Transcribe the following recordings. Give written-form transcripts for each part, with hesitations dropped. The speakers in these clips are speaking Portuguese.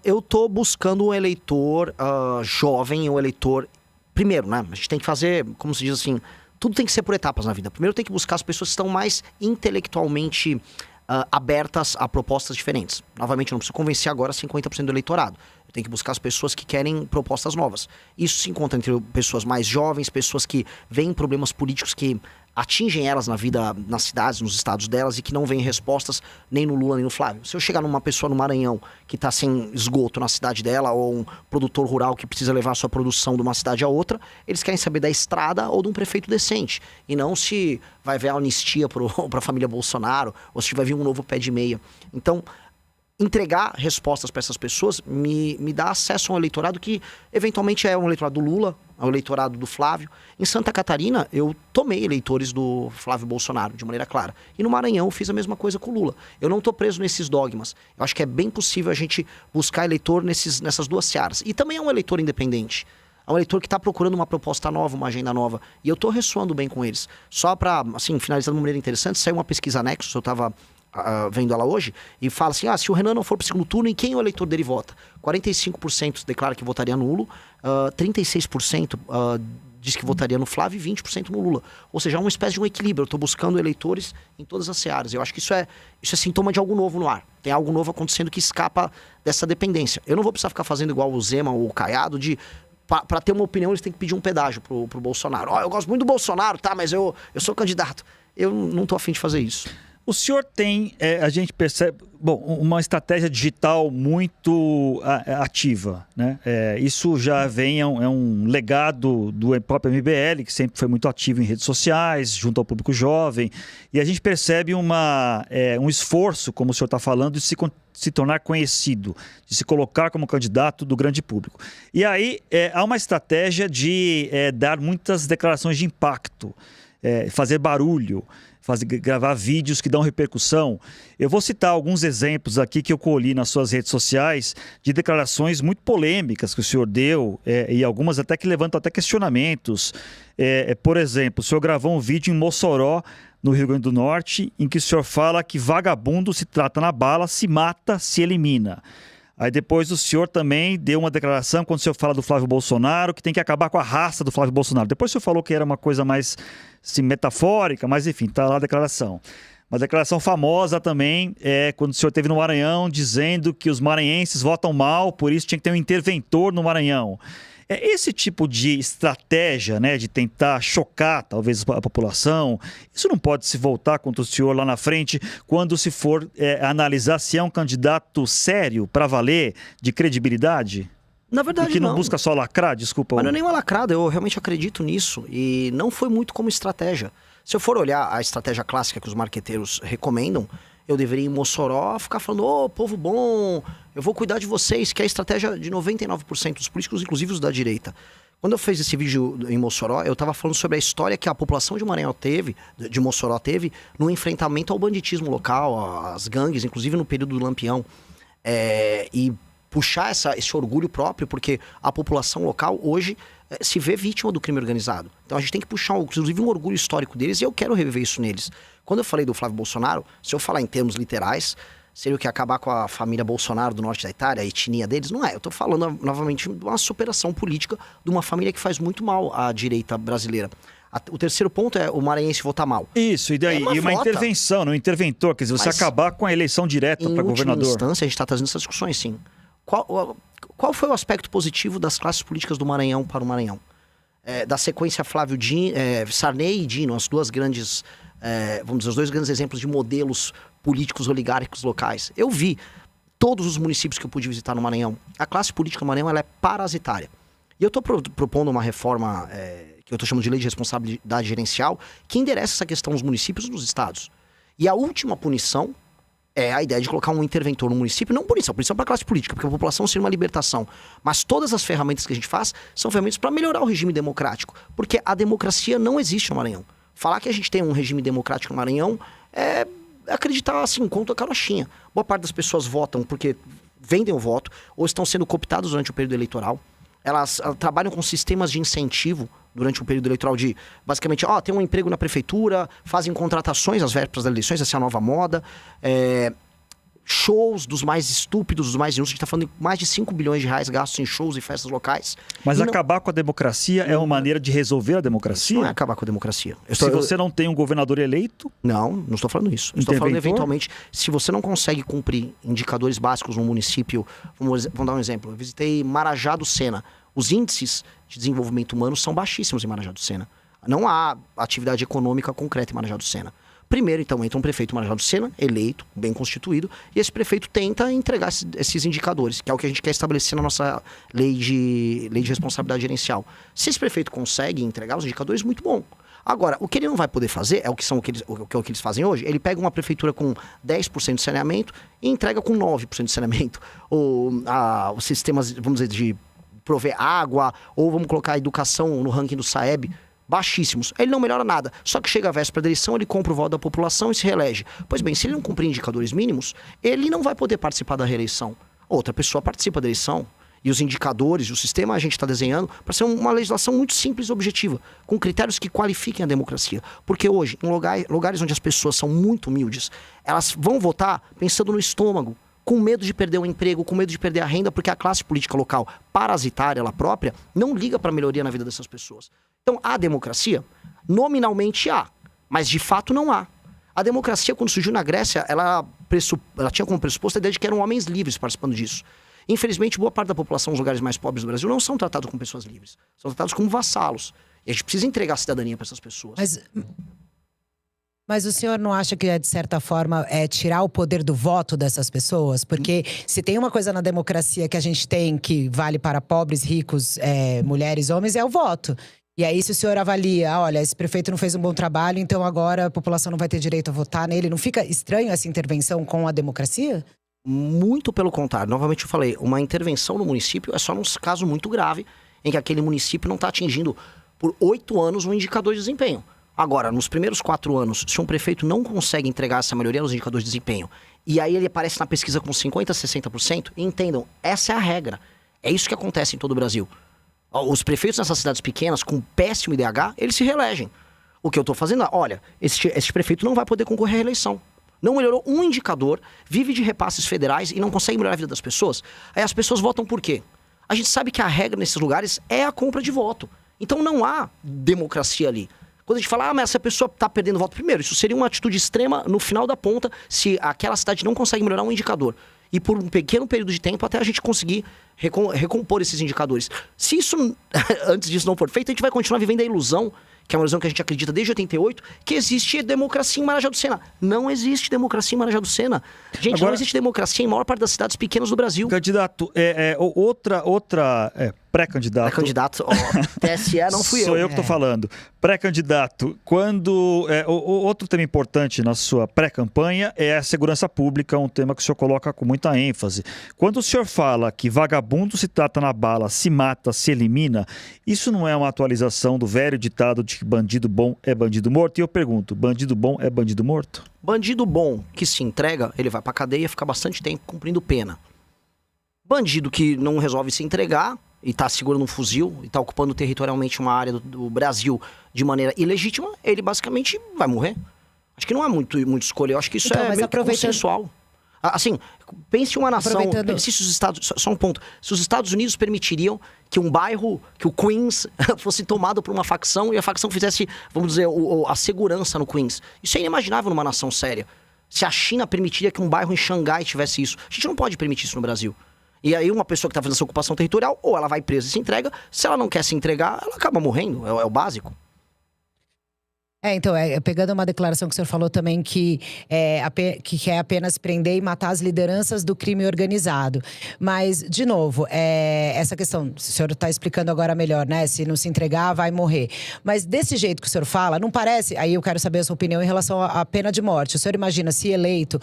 Eu tô buscando um eleitor jovem, um eleitor... Primeiro, né? A gente tem que fazer, como se diz assim, tudo tem que ser por etapas na vida. Primeiro tem que buscar as pessoas que estão mais intelectualmente abertas a propostas diferentes. Novamente, eu não preciso convencer agora 50% do eleitorado. Eu tenho que buscar as pessoas que querem propostas novas. Isso se encontra entre pessoas mais jovens, pessoas que veem problemas políticos que atingem elas na vida, nas cidades, nos estados delas, e que não veem respostas nem no Lula nem no Flávio. Se eu chegar numa pessoa no Maranhão que está sem esgoto na cidade dela, ou um produtor rural que precisa levar a sua produção de uma cidade a outra, eles querem saber da estrada ou de um prefeito decente. E não se vai haver anistia para a família Bolsonaro, ou se vai vir um novo pé de meia. Então, entregar respostas para essas pessoas me dá acesso a um eleitorado que eventualmente é um eleitorado do Lula, é um eleitorado do Flávio. Em Santa Catarina, eu tomei eleitores do Flávio Bolsonaro, de maneira clara. E no Maranhão, eu fiz a mesma coisa com o Lula. Eu não estou preso nesses dogmas. Eu acho que é bem possível a gente buscar eleitor nessas duas searas. E também é um eleitor independente. É um eleitor que está procurando uma proposta nova, uma agenda nova. E eu estou ressoando bem com eles. Só para, assim, finalizar de uma maneira interessante, saiu uma pesquisa Nexus, eu estava vendo ela hoje, e fala assim, se o Renan não for para o segundo turno, em quem o eleitor dele vota? 45% declara que votaria no Lula, 36% diz que votaria no Flávio e 20% no Lula. Ou seja, é uma espécie de um equilíbrio. Eu estou buscando eleitores em todas as searas. Eu acho que isso é sintoma de algo novo no ar. Tem algo novo acontecendo que escapa dessa dependência. Eu não vou precisar ficar fazendo igual o Zema ou o Caiado, de... Para ter uma opinião, eles têm que pedir um pedágio pro Bolsonaro. Eu gosto muito do Bolsonaro, tá? Mas eu sou candidato. Eu não tô afim de fazer isso. O senhor tem, a gente percebe, uma estratégia digital muito ativa, né? Isso já vem, é um legado do próprio MBL, que sempre foi muito ativo em redes sociais, junto ao público jovem, e a gente percebe um esforço, como o senhor está falando, de se tornar conhecido, de se colocar como candidato do grande público. E aí há uma estratégia de dar muitas declarações de impacto, fazer barulho, gravar vídeos que dão repercussão. Eu vou citar alguns exemplos aqui que eu colhi nas suas redes sociais de declarações muito polêmicas que o senhor deu, e algumas até que levantam até questionamentos. Por exemplo, o senhor gravou um vídeo em Mossoró, no Rio Grande do Norte, em que o senhor fala que vagabundo se trata na bala, se mata, se elimina. Aí depois o senhor também deu uma declaração quando o senhor fala do Flávio Bolsonaro, que tem que acabar com a raça do Flávio Bolsonaro. Depois o senhor falou que era uma coisa mais assim, metafórica, mas enfim, tá lá a declaração. Uma declaração famosa também quando o senhor esteve no Maranhão, dizendo que os maranhenses votam mal, por isso tinha que ter um interventor no Maranhão. Esse tipo de estratégia, né, de tentar chocar talvez a população, isso não pode se voltar contra o senhor lá na frente quando se for analisar se é um candidato sério, para valer, de credibilidade? Na verdade, que não busca só lacrar, desculpa. Mas não é nem uma lacrada, eu realmente acredito nisso. E não foi muito como estratégia. Se eu for olhar a estratégia clássica que os marqueteiros recomendam, eu deveria ir em Mossoró ficar falando, povo bom, eu vou cuidar de vocês, que é a estratégia de 99% dos políticos, inclusive os da direita. Quando eu fiz esse vídeo em Mossoró, eu estava falando sobre a história que a população de Maranhão de Mossoró teve, no enfrentamento ao banditismo local, às gangues, inclusive no período do Lampião. E puxar esse orgulho próprio, porque a população local hoje se vê vítima do crime organizado. Então a gente tem que puxar, inclusive, um orgulho histórico deles, e eu quero reviver isso neles. Quando eu falei do Flávio Bolsonaro, se eu falar em termos literais, seria o que acabar com a família Bolsonaro do norte da Itália, a etnia deles? Não é. Eu tô falando, novamente, de uma superação política de uma família que faz muito mal à direita brasileira. O terceiro ponto é o maranhense votar mal. Isso, e daí? E uma intervenção, um interventor, quer dizer, você acabar com a eleição direta para governador. Em última instância, a gente está trazendo essas discussões, sim. Qual foi o aspecto positivo das classes políticas do Maranhão para o Maranhão? Da sequência Sarney e Dino, as duas grandes, vamos dizer, os dois grandes exemplos de modelos políticos oligárquicos locais. Eu vi todos os municípios que eu pude visitar no Maranhão. A classe política do Maranhão ela é parasitária. E eu estou propondo uma reforma que eu estou chamando de lei de responsabilidade gerencial, que endereça essa questão nos municípios e nos estados. E a última punição é a ideia de colocar um interventor no município, não punição para a classe política, porque a população seria uma libertação. Mas todas as ferramentas que a gente faz são ferramentas para melhorar o regime democrático, porque a democracia não existe no Maranhão. Falar que a gente tem um regime democrático no Maranhão é acreditar assim, conta a carochinha. Boa parte das pessoas votam porque vendem o voto, ou estão sendo cooptadas durante o período eleitoral. Elas trabalham com sistemas de incentivo durante o período eleitoral de, basicamente, tem um emprego na prefeitura, fazem contratações às vésperas das eleições, essa é a nova moda. shows dos mais estúpidos, dos mais inúteis. A gente tá falando de mais de 5 bilhões de reais gastos em shows e festas locais. Mas E acabar com a democracia é uma maneira de resolver a democracia? Não é acabar com a democracia. Se você não tem um governador eleito... Não estou falando isso. Eu estou falando, eventualmente, se você não consegue cumprir indicadores básicos no município... Vamos dar um exemplo. Eu visitei Marajá do Sena. Os índices de desenvolvimento humano são baixíssimos em Marajá do Sena. Não há atividade econômica concreta em Marajá do Sena. Primeiro, então, entra um prefeito Marajá do Sena, eleito, bem constituído, e esse prefeito tenta entregar esses indicadores, que é o que a gente quer estabelecer na nossa lei de responsabilidade gerencial. Se esse prefeito consegue entregar os indicadores, muito bom. Agora, o que ele não vai poder fazer, é o que eles fazem hoje, ele pega uma prefeitura com 10% de saneamento e entrega com 9% de saneamento. Os sistemas, vamos dizer, de prover água, ou vamos colocar a educação no ranking do Saeb, baixíssimos. Ele não melhora nada. Só que chega a véspera da eleição, ele compra o voto da população e se reelege. Pois bem, se ele não cumprir indicadores mínimos, ele não vai poder participar da reeleição. Outra pessoa participa da eleição. E os indicadores, o sistema a gente está desenhando para ser uma legislação muito simples e objetiva, com critérios que qualifiquem a democracia. Porque hoje, em lugares onde as pessoas são muito humildes, elas vão votar pensando no estômago, com medo de perder o emprego, com medo de perder a renda, porque a classe política local, parasitária, ela própria, não liga para a melhoria na vida dessas pessoas. Então, a democracia, nominalmente há, mas de fato não há. A democracia, quando surgiu na Grécia, ela tinha como pressuposto a ideia de que eram homens livres participando disso. Infelizmente, boa parte da população nos lugares mais pobres do Brasil não são tratados como pessoas livres. São tratados como vassalos. E a gente precisa entregar a cidadania para essas pessoas. Mas o senhor não acha que, de certa forma, é tirar o poder do voto dessas pessoas? Porque se tem uma coisa na democracia que a gente tem que vale para pobres, ricos, mulheres, homens, é o voto. E aí, se o senhor avalia, olha, esse prefeito não fez um bom trabalho, então agora a população não vai ter direito a votar nele. Não fica estranho essa intervenção com a democracia? Muito pelo contrário. Novamente eu falei, uma intervenção no município é só num caso muito grave, em que aquele município não está atingindo por 8 anos um indicador de desempenho. Agora, nos primeiros 4 anos, se um prefeito não consegue entregar essa melhoria nos indicadores de desempenho, e aí ele aparece na pesquisa com 50%, 60%, entendam, essa é a regra. É isso que acontece em todo o Brasil. Os prefeitos nessas cidades pequenas, com péssimo IDH, eles se reelegem. O que eu estou fazendo é, olha, esse prefeito não vai poder concorrer à reeleição. Não melhorou um indicador, vive de repasses federais e não consegue melhorar a vida das pessoas. Aí as pessoas votam por quê? A gente sabe que a regra nesses lugares é a compra de voto. Então não há democracia ali. Quando a gente fala, mas essa pessoa está perdendo voto, primeiro, isso seria uma atitude extrema no final da ponta, se aquela cidade não consegue melhorar um indicador. E por um pequeno período de tempo até a gente conseguir recompor esses indicadores. Se isso, antes disso não for feito, a gente vai continuar vivendo a ilusão, que é uma ilusão que a gente acredita desde 88, que existe democracia em Marajá do Sena. Não existe democracia em Marajá do Sena. Gente, agora, não existe democracia em maior parte das cidades pequenas do Brasil. Candidato, outra pré-candidato. Pré-candidato, TSE não fui eu. Sou eu que estou falando. Pré-candidato, quando... outro tema importante na sua pré-campanha é a segurança pública, um tema que o senhor coloca com muita ênfase. Quando o senhor fala que vagabundo se trata na bala, se mata, se elimina, isso não é uma atualização do velho ditado de que bandido bom é bandido morto? E eu pergunto, bandido bom é bandido morto? Bandido bom que se entrega, ele vai pra cadeia e fica bastante tempo cumprindo pena. Bandido que não resolve se entregar e tá segurando um fuzil e tá ocupando territorialmente uma área do Brasil de maneira ilegítima, ele basicamente vai morrer. Acho que não há muito escolha. Eu acho que isso então, é meio consensual. Assim, pense em uma nação... Pense se os Estados... Só um ponto. Se os Estados Unidos permitiriam que um bairro, que o Queens, fosse tomado por uma facção e a facção fizesse, vamos dizer, a segurança no Queens. Isso é inimaginável numa nação séria. Se a China permitiria que um bairro em Xangai tivesse isso. A gente não pode permitir isso no Brasil. E aí uma pessoa que está fazendo essa ocupação territorial, ou ela vai presa e se entrega. Se ela não quer se entregar, ela acaba morrendo. É o básico. Então, pegando uma declaração que o senhor falou também que quer apenas prender e matar as lideranças do crime organizado. Mas, de novo, essa questão, o senhor está explicando agora melhor, né? Se não se entregar, vai morrer. Mas desse jeito que o senhor fala, não parece... Aí eu quero saber a sua opinião em relação à pena de morte. O senhor imagina, se eleito,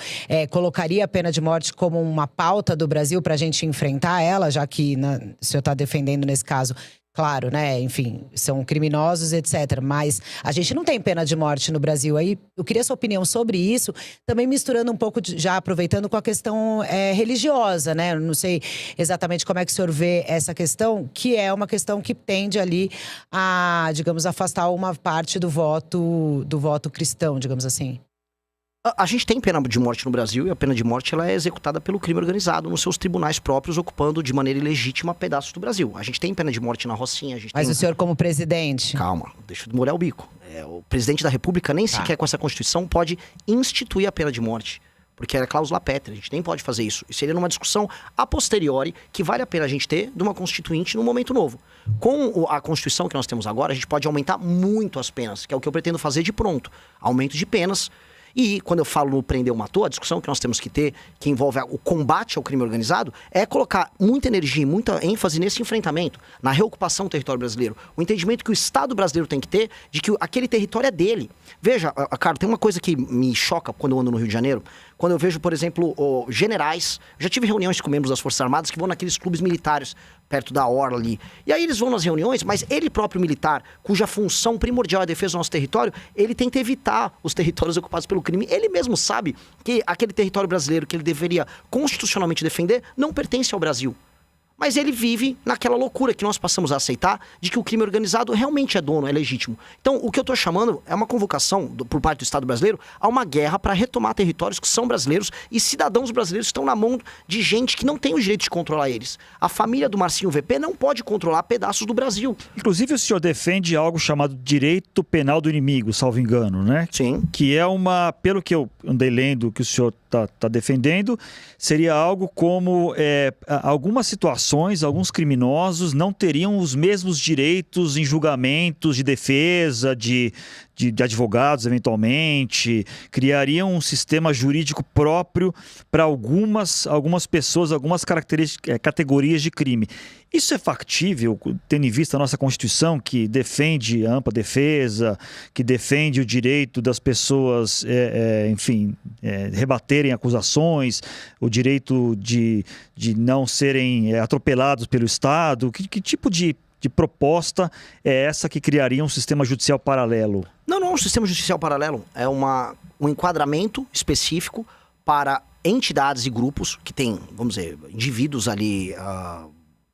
colocaria a pena de morte como uma pauta do Brasil para a gente enfrentar ela, já que o senhor está defendendo nesse caso... Claro, né? Enfim, são criminosos, etc. Mas a gente não tem pena de morte no Brasil. Aí eu queria sua opinião sobre isso, também misturando um pouco, já aproveitando com a questão religiosa, né? Eu não sei exatamente como é que o senhor vê essa questão, que é uma questão que tende ali a, digamos, afastar uma parte do voto cristão, digamos assim. A gente tem pena de morte no Brasil, e a pena de morte ela é executada pelo crime organizado nos seus tribunais próprios, ocupando de maneira ilegítima pedaços do Brasil. A gente tem pena de morte na Rocinha. Mas o senhor como presidente… Calma, deixa eu molhar o bico. O presidente da República nem sequer com essa Constituição pode instituir a pena de morte. Porque é cláusula pétrea, a gente nem pode fazer isso. Isso seria numa discussão a posteriori, que vale a pena a gente ter de uma constituinte num momento novo. Com a Constituição que nós temos agora, a gente pode aumentar muito as penas, que é o que eu pretendo fazer de pronto. Aumento de penas. E quando eu falo no prender ou matou, a discussão que nós temos que ter, que envolve o combate ao crime organizado, é colocar muita energia e muita ênfase nesse enfrentamento, na reocupação do território brasileiro. O entendimento que o Estado brasileiro tem que ter de que aquele território é dele. Veja, cara, tem uma coisa que me choca quando eu ando no Rio de Janeiro, quando eu vejo, por exemplo, generais, já tive reuniões com membros das Forças Armadas que vão naqueles clubes militares, perto da orla ali. E aí eles vão nas reuniões, mas ele próprio militar, cuja função primordial é a defesa do nosso território, ele tenta evitar os territórios ocupados pelo crime. Ele mesmo sabe que aquele território brasileiro que ele deveria constitucionalmente defender não pertence ao Brasil. Mas ele vive naquela loucura que nós passamos a aceitar de que o crime organizado realmente é dono, é legítimo. Então, o que eu estou chamando é uma convocação por parte do Estado brasileiro a uma guerra para retomar territórios que são brasileiros e cidadãos brasileiros que estão na mão de gente que não tem o direito de controlar eles. A família do Marcinho VP não pode controlar pedaços do Brasil. Inclusive, o senhor defende algo chamado direito penal do inimigo, salvo engano, né? Sim. Que é pelo que eu andei lendo, que o senhor está defendendo, seria algo como algumas situações, alguns criminosos não teriam os mesmos direitos em julgamentos de defesa, de advogados, eventualmente, criariam um sistema jurídico próprio para algumas pessoas, algumas categorias de crime. Isso é factível, tendo em vista a nossa Constituição, que defende a ampla defesa, que defende o direito das pessoas, rebaterem acusações, o direito de não serem atropelados pelo Estado? Que tipo de proposta é essa que criaria um sistema judicial paralelo? Não é um sistema judicial paralelo. É um enquadramento específico para entidades e grupos que têm, vamos dizer, indivíduos ali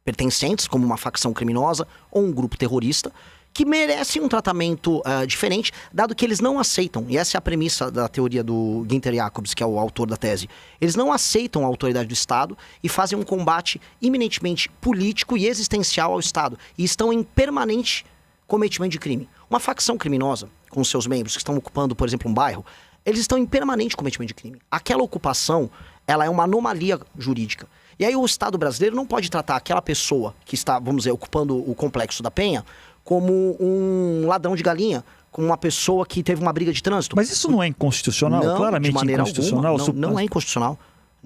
pertencentes, como uma facção criminosa ou um grupo terrorista, que merecem um tratamento diferente, dado que eles não aceitam, e essa é a premissa da teoria do Günther Jacobs, que é o autor da tese, eles não aceitam a autoridade do Estado e fazem um combate eminentemente político e existencial ao Estado, e estão em permanente cometimento de crime. Uma facção criminosa, com seus membros que estão ocupando, por exemplo, um bairro, eles estão em permanente cometimento de crime. Aquela ocupação, ela é uma anomalia jurídica. E aí o Estado brasileiro não pode tratar aquela pessoa que está, vamos dizer, ocupando o Complexo da Penha como um ladrão de galinha, como uma pessoa que teve uma briga de trânsito. Mas isso não é inconstitucional? Não, claramente de maneira inconstitucional? Alguma. Não é inconstitucional,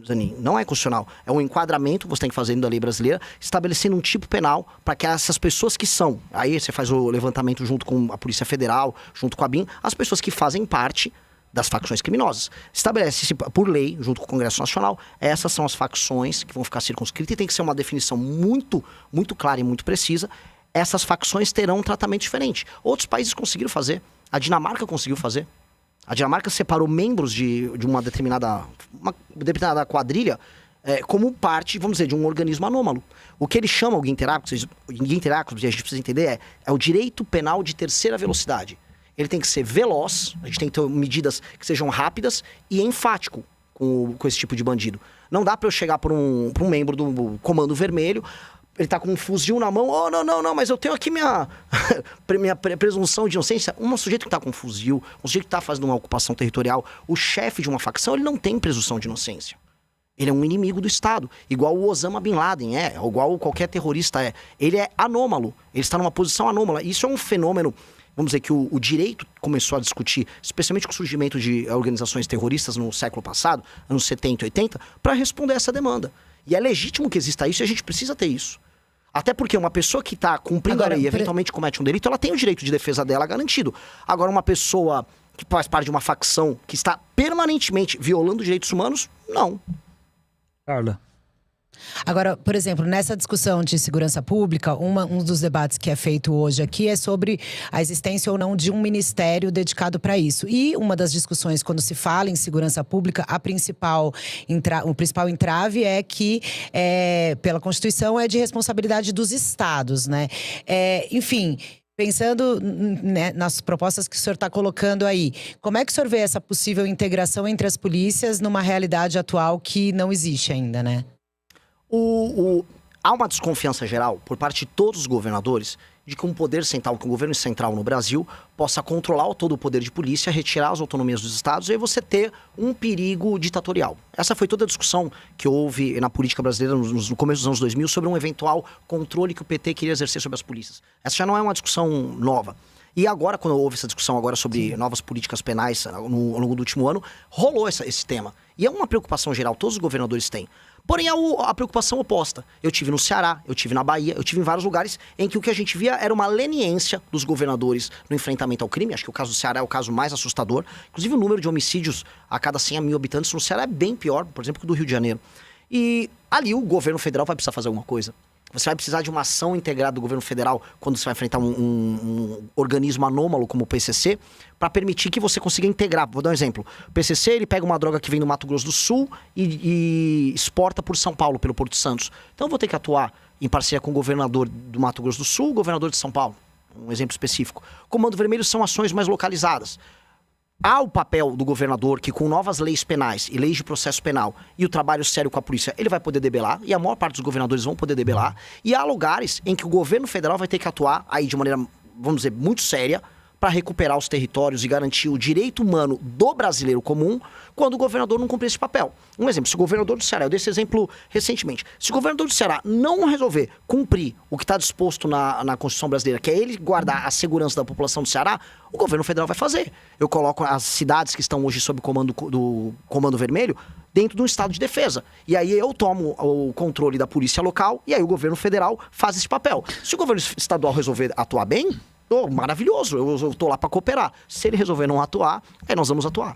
Zanin. Não é constitucional. É um enquadramento que você tem que fazer dentro da lei brasileira, estabelecendo um tipo penal para que essas pessoas que são... Aí você faz o levantamento junto com a Polícia Federal, junto com a BIM, as pessoas que fazem parte das facções criminosas. Estabelece-se por lei, junto com o Congresso Nacional, essas são as facções que vão ficar circunscritas e tem que ser uma definição muito, muito clara e muito precisa. Essas facções terão um tratamento diferente. Outros países conseguiram fazer. A Dinamarca conseguiu fazer. A Dinamarca separou membros de uma determinada quadrilha como parte, vamos dizer, de um organismo anômalo. O que eles chamam, o Günther Jacobs, e a gente precisa entender, é o direito penal de terceira velocidade. Ele tem que ser veloz, a gente tem que ter medidas que sejam rápidas e enfático com esse tipo de bandido. Não dá para eu chegar por um membro do Comando Vermelho, ele tá com um fuzil na mão, não, mas eu tenho aqui minha presunção de inocência. Um sujeito que tá com um fuzil, um sujeito que tá fazendo uma ocupação territorial, o chefe de uma facção, ele não tem presunção de inocência. Ele é um inimigo do Estado, igual o Osama Bin Laden igual qualquer terrorista é. Ele é anômalo, ele está numa posição anômala. Isso é um fenômeno, vamos dizer, que o direito começou a discutir, especialmente com o surgimento de organizações terroristas no século passado, anos 70 e 80, para responder a essa demanda. E é legítimo que exista isso e a gente precisa ter isso. Até porque uma pessoa que está cumprindo a lei e eventualmente comete um delito, ela tem o direito de defesa dela garantido. Agora, uma pessoa que faz parte de uma facção que está permanentemente violando direitos humanos, não. Carla. Agora, por exemplo, nessa discussão de segurança pública, um dos debates que é feito hoje aqui é sobre a existência ou não de um ministério dedicado para isso. E uma das discussões, quando se fala em segurança pública, o principal entrave é que, pela Constituição, é de responsabilidade dos estados, né? Enfim… Pensando, né, nas propostas que o senhor está colocando aí, como é que o senhor vê essa possível integração entre as polícias numa realidade atual que não existe ainda, né? Há uma desconfiança geral por parte de todos os governadores de que um poder central, que um governo central no Brasil possa controlar todo o poder de polícia, retirar as autonomias dos estados e aí você ter um perigo ditatorial. Essa foi toda a discussão que houve na política brasileira no começo dos anos 2000 sobre um eventual controle que o PT queria exercer sobre as polícias. Essa já não é uma discussão nova. E agora, quando houve essa discussão agora sobre novas políticas penais ao longo do último ano, rolou esse tema. E é uma preocupação geral, todos os governadores têm. Porém, a preocupação oposta. Eu tive no Ceará, eu tive na Bahia, eu tive em vários lugares em que o que a gente via era uma leniência dos governadores no enfrentamento ao crime. Acho que o caso do Ceará é o caso mais assustador. Inclusive, o número de homicídios a cada 100 mil habitantes no Ceará é bem pior, por exemplo, que o do Rio de Janeiro. E ali o governo federal vai precisar fazer alguma coisa. Você vai precisar de uma ação integrada do governo federal quando você vai enfrentar um organismo anômalo como o PCC, para permitir que você consiga integrar. Vou dar um exemplo. O PCC, ele pega uma droga que vem do Mato Grosso do Sul e exporta por São Paulo, pelo Porto Santos. Então eu vou ter que atuar em parceria com o governador do Mato Grosso do Sul, o governador de São Paulo. Um exemplo específico. Comando Vermelho são ações mais localizadas. Há o papel do governador que, com novas leis penais e leis de processo penal e o trabalho sério com a polícia, ele vai poder debelar, e a maior parte dos governadores vão poder debelar. E há lugares em que o governo federal vai ter que atuar aí de maneira, vamos dizer, muito séria, para recuperar os territórios e garantir o direito humano do brasileiro comum quando o governador não cumprir esse papel. Um exemplo, se o governador do Ceará, eu dei esse exemplo recentemente, se o governador do Ceará não resolver cumprir o que está disposto na Constituição brasileira, que é ele guardar a segurança da população do Ceará, o governo federal vai fazer. Eu coloco as cidades que estão hoje sob comando do Comando Vermelho dentro de um estado de defesa. E aí eu tomo o controle da polícia local e aí o governo federal faz esse papel. Se o governo estadual resolver atuar bem, maravilhoso, eu tô lá para cooperar. Se ele resolver não atuar, aí nós vamos atuar.